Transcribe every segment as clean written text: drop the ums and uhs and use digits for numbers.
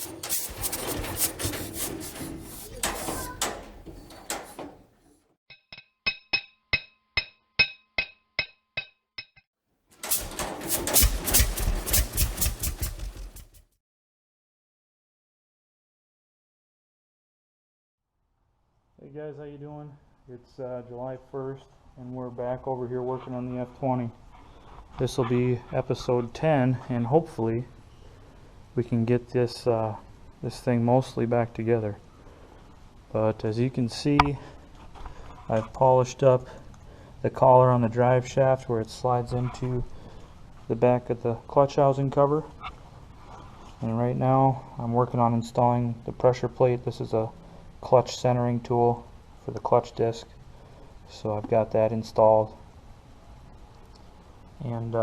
Hey guys, how you doing? It's July 1st and we're back over here working on the F20. This will be episode 10 and hopefully we can get this this thing mostly back together. But as you can see, I've polished up the collar on the drive shaft where it slides into the back of the clutch housing cover. And right now I'm working on installing the pressure plate. This is a clutch centering tool for the clutch disc, so I've got that installed. And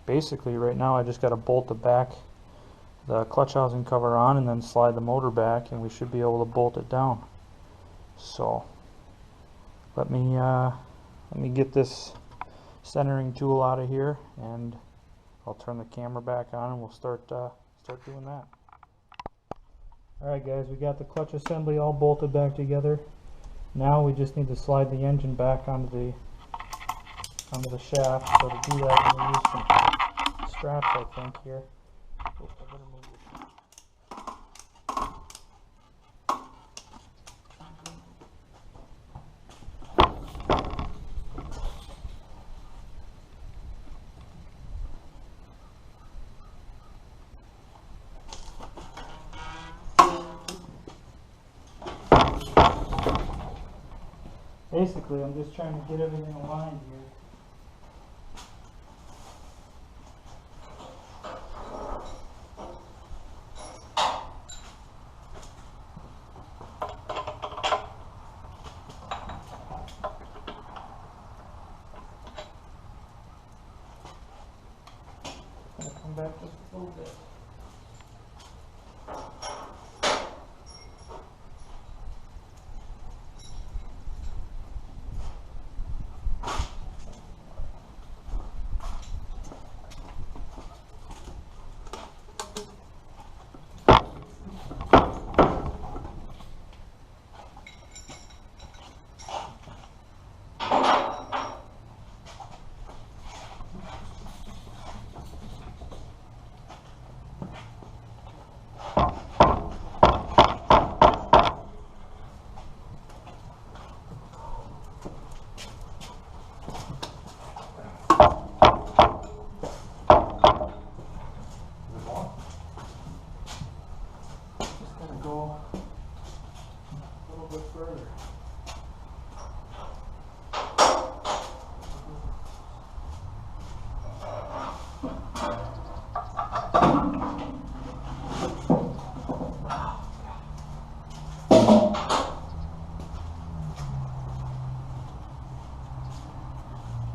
basically right now I just got to bolt the clutch housing cover on and then slide the motor back, and we should be able to bolt it down. So let me get this centering tool out of here, and I'll turn the camera back on and we'll start doing that. Alright guys, we got the clutch assembly all bolted back together. Now we just need to slide the engine back onto the shaft. So to do that, we use some straps, I think, here. Oops, I better move this. Basically, I'm just trying to get everything aligned here. I'm going to come back just a little bit.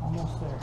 Almost there.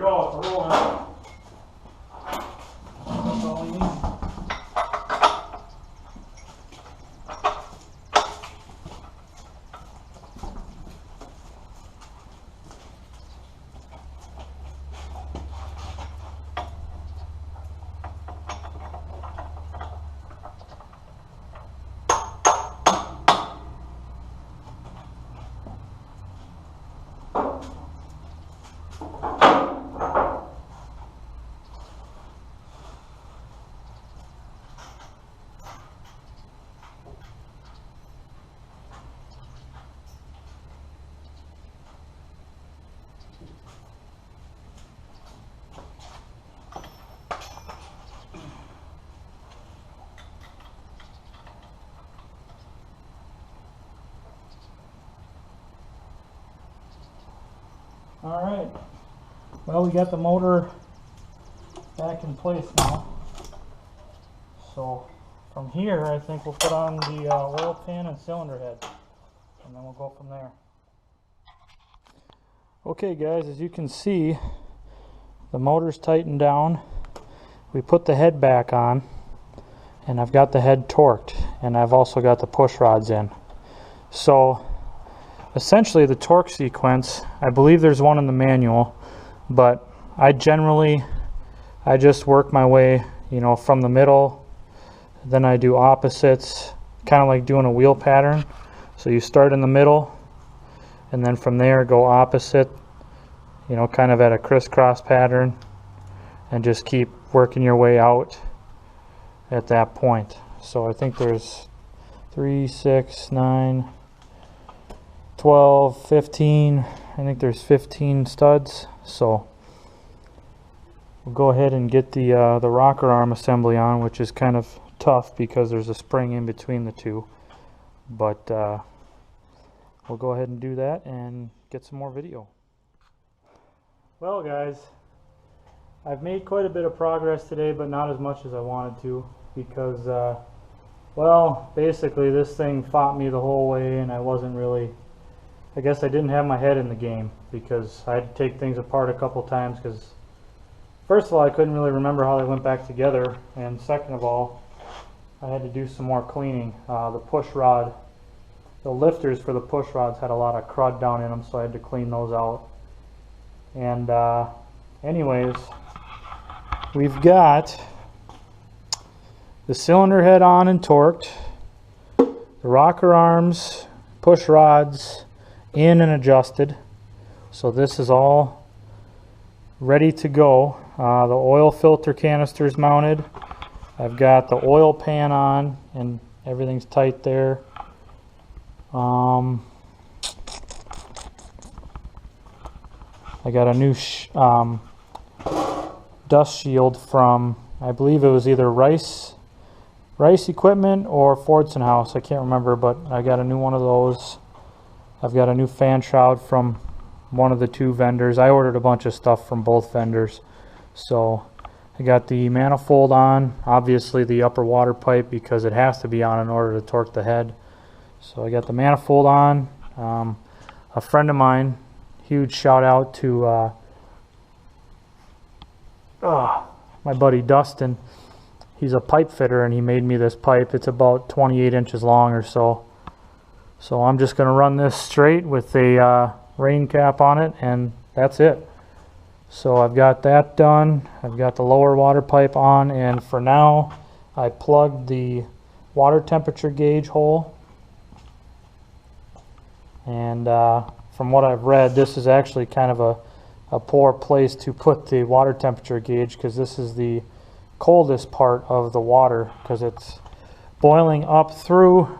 we go, it's rolling. That's all we need. Alright, well, we got the motor back in place now. So from here, I think we'll put on the oil pan and cylinder head, and then we'll go from there. Okay guys, as you can see, the motor's tightened down. We put the head back on, and I've got the head torqued, and I've also got the push rods in. So essentially the torque sequence, I believe there's one in the manual, but I just work my way, you know, from the middle, then I do opposites, kind of like doing a wheel pattern. So you start in the middle, and then from there go opposite, you know, kind of at a crisscross pattern, and just keep working your way out at that point. So I think there's 3, 6, 9, 12, 15, I think there's 15 studs. So we'll go ahead and get the rocker arm assembly on, which is kind of tough because there's a spring in between the two. But we'll go ahead and do that and get some more video. Well guys, I've made quite a bit of progress today, but not as much as I wanted to, because well, basically this thing fought me the whole way, and I wasn't really, I guess I didn't have my head in the game, because I had to take things apart a couple times, because first of all I couldn't really remember how they went back together, and second of all I had to do some more cleaning. The push rod, the lifters for the push rods had a lot of crud down in them, so I had to clean those out. And anyways, we've got the cylinder head on and torqued, the rocker arms, push rods in and adjusted, so this is all ready to go. The oil filter canister is mounted. I've got the oil pan on and everything's tight there. I got a new dust shield from, I believe it was either Rice Equipment or Fordson House, I can't remember, but I got a new one of those. I've got a new fan shroud from one of the two vendors. I ordered a bunch of stuff from both vendors. So I got the manifold on, obviously the upper water pipe, because it has to be on in order to torque the head. So I got the manifold on. A friend of mine, huge shout out to my buddy Dustin. He's a pipe fitter, and he made me this pipe. It's about 28 inches long or so. So I'm just going to run this straight with a rain cap on it, and that's it. So I've got that done. I've got the lower water pipe on, and for now I plugged the water temperature gauge hole. And from what I've read, this is actually kind of a poor place to put the water temperature gauge, because this is the coldest part of the water, because it's boiling up through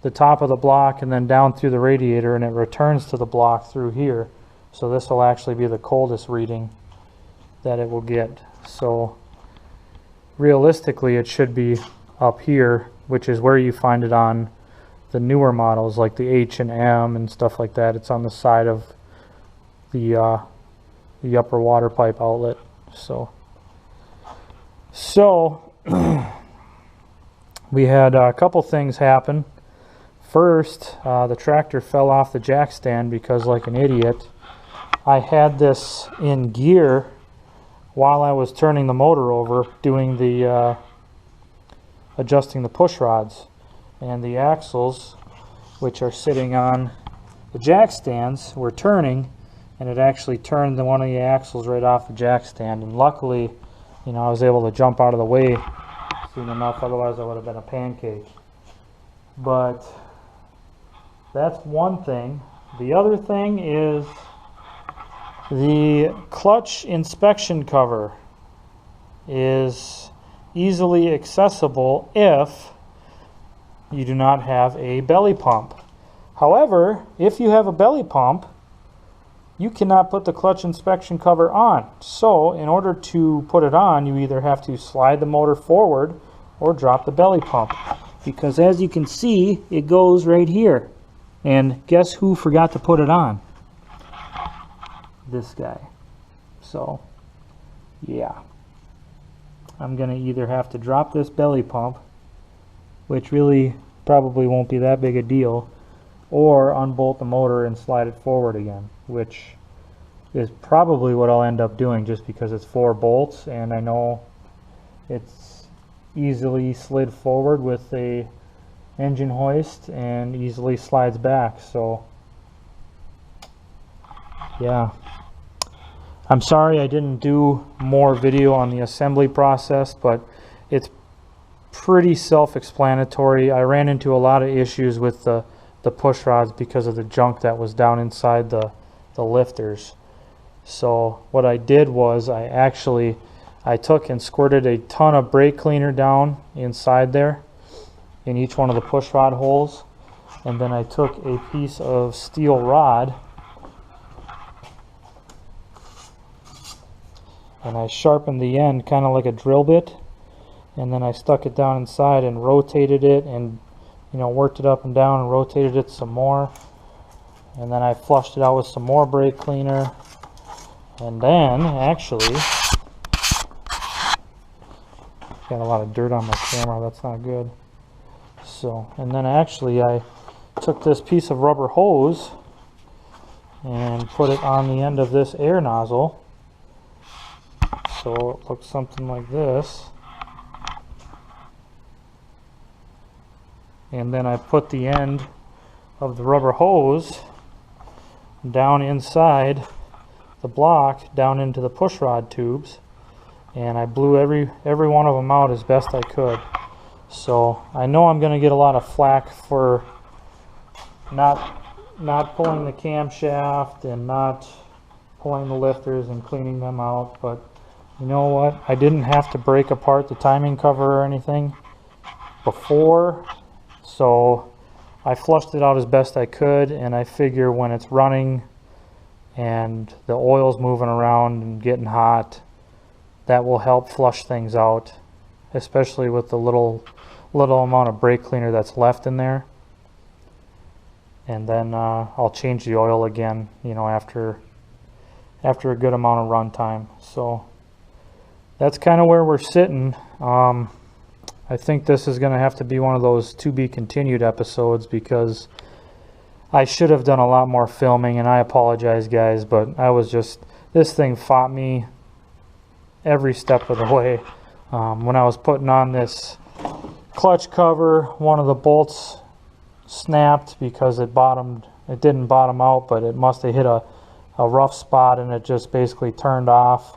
the top of the block and then down through the radiator, and it returns to the block through here. So this will actually be the coldest reading that it will get. So realistically it should be up here, which is where you find it on the newer models like the H&M and stuff like that. It's on the side of the upper water pipe outlet. So we had a couple things happen. First, the tractor fell off the jack stand because, like an idiot, I had this in gear while I was turning the motor over, doing the adjusting the push rods, and the axles, which are sitting on the jack stands, were turning, and it actually turned one of the axles right off the jack stand. And luckily, you know, I was able to jump out of the way soon enough, otherwise I would have been a pancake. But that's one thing. The other thing is the clutch inspection cover is easily accessible if you do not have a belly pump. However, if you have a belly pump, you cannot put the clutch inspection cover on. So in order to put it on, you either have to slide the motor forward or drop the belly pump, because as you can see, it goes right here. And guess who forgot to put it on? This guy. So yeah, I'm gonna either have to drop this belly pump, which really probably won't be that big a deal, or unbolt the motor and slide it forward again, which is probably what I'll end up doing, just because it's 4 bolts and I know it's easily slid forward with a engine hoist and easily slides back. So yeah, I'm sorry I didn't do more video on the assembly process, but it's pretty self-explanatory. I ran into a lot of issues with the push rods because of the junk that was down inside the lifters. So what I did was I took and squirted a ton of brake cleaner down inside there in each one of the push rod holes, and then I took a piece of steel rod and I sharpened the end kind of like a drill bit, and then I stuck it down inside and rotated it, and you know, worked it up and down and rotated it some more, and then I flushed it out with some more brake cleaner, and then actually got a lot of dirt on my camera, that's not good. So, and then actually I took this piece of rubber hose and put it on the end of this air nozzle, so it looks something like this. And then I put the end of the rubber hose down inside the block, down into the push rod tubes, and I blew every one of them out as best I could. So I know I'm going to get a lot of flack for not pulling the camshaft and not pulling the lifters and cleaning them out, but you know what? I didn't have to break apart the timing cover or anything before, so I flushed it out as best I could, and I figure when it's running and the oil's moving around and getting hot, that will help flush things out, especially with the little amount of brake cleaner that's left in there. And then I'll change the oil again, you know, after a good amount of run time. So that's kind of where we're sitting. I think this is going to have to be one of those to be continued episodes, because I should have done a lot more filming, and I apologize guys, but this thing fought me every step of the way. When I was putting on this clutch cover, one of the bolts snapped because it didn't bottom out, but it must have hit a rough spot, and it just basically turned off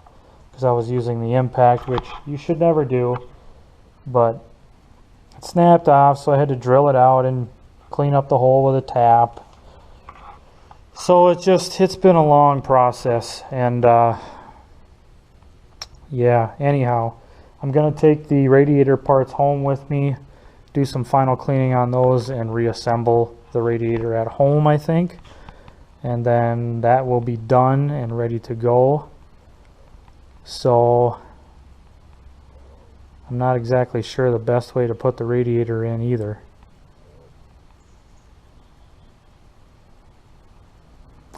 because I was using the impact, which you should never do, but it snapped off, so I had to drill it out and clean up the hole with a tap. So it's been a long process, and yeah, anyhow, I'm going to take the radiator parts home with me, do some final cleaning on those, and reassemble the radiator at home, I think. And then that will be done and ready to go. So I'm not exactly sure the best way to put the radiator in either.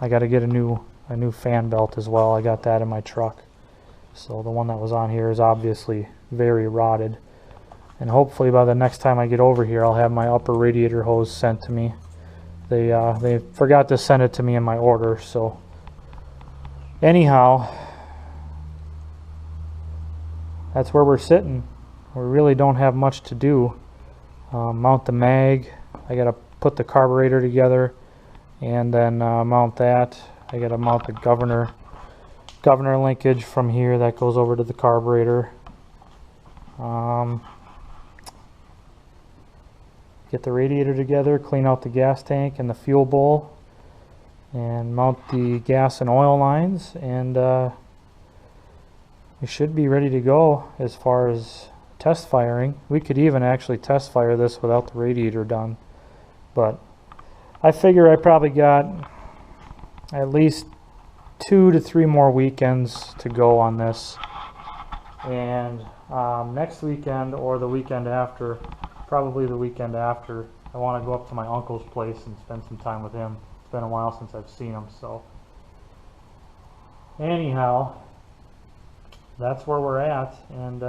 I got to get a new fan belt as well. I got that in my truck. So the one that was on here is obviously very rotted. And hopefully by the next time I get over here, I'll have my upper radiator hose sent to me. They forgot to send it to me in my order, so anyhow, that's where we're sitting. We really don't have much to do. Mount the mag. I gotta put the carburetor together, and then mount that. I gotta mount the governor linkage from here that goes over to the carburetor. Get the radiator together, clean out the gas tank and the fuel bowl, and mount the gas and oil lines, and we should be ready to go as far as test firing. We could even actually test fire this without the radiator done, but I figure I probably got at least 2 to 3 more weekends to go on this, and next weekend or the weekend after, probably the weekend after, I want to go up to my uncle's place and spend some time with him. It's been a while since I've seen him, so anyhow, that's where we're at. And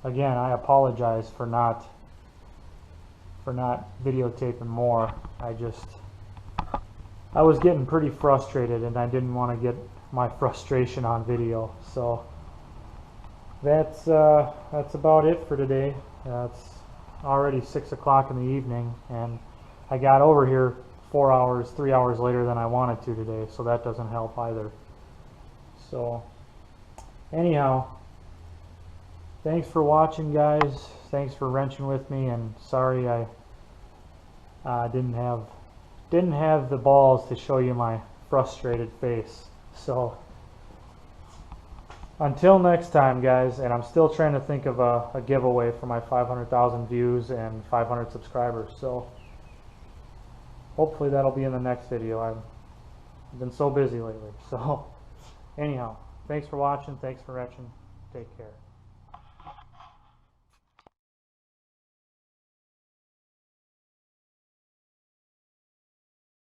again, I apologize for not videotaping more. I was getting pretty frustrated, and I didn't want to get my frustration on video. So that's about it for today. It's already 6 o'clock in the evening, and I got over here 3 hours later than I wanted to today, so that doesn't help either. So anyhow, thanks for watching, guys. Thanks for wrenching with me, and sorry I didn't have the balls to show you my frustrated face. So until next time, guys, and I'm still trying to think of a giveaway for my 500,000 views and 500 subscribers, so hopefully that'll be in the next video. I've been so busy lately. So anyhow, thanks for watching, thanks for wrenching, take care.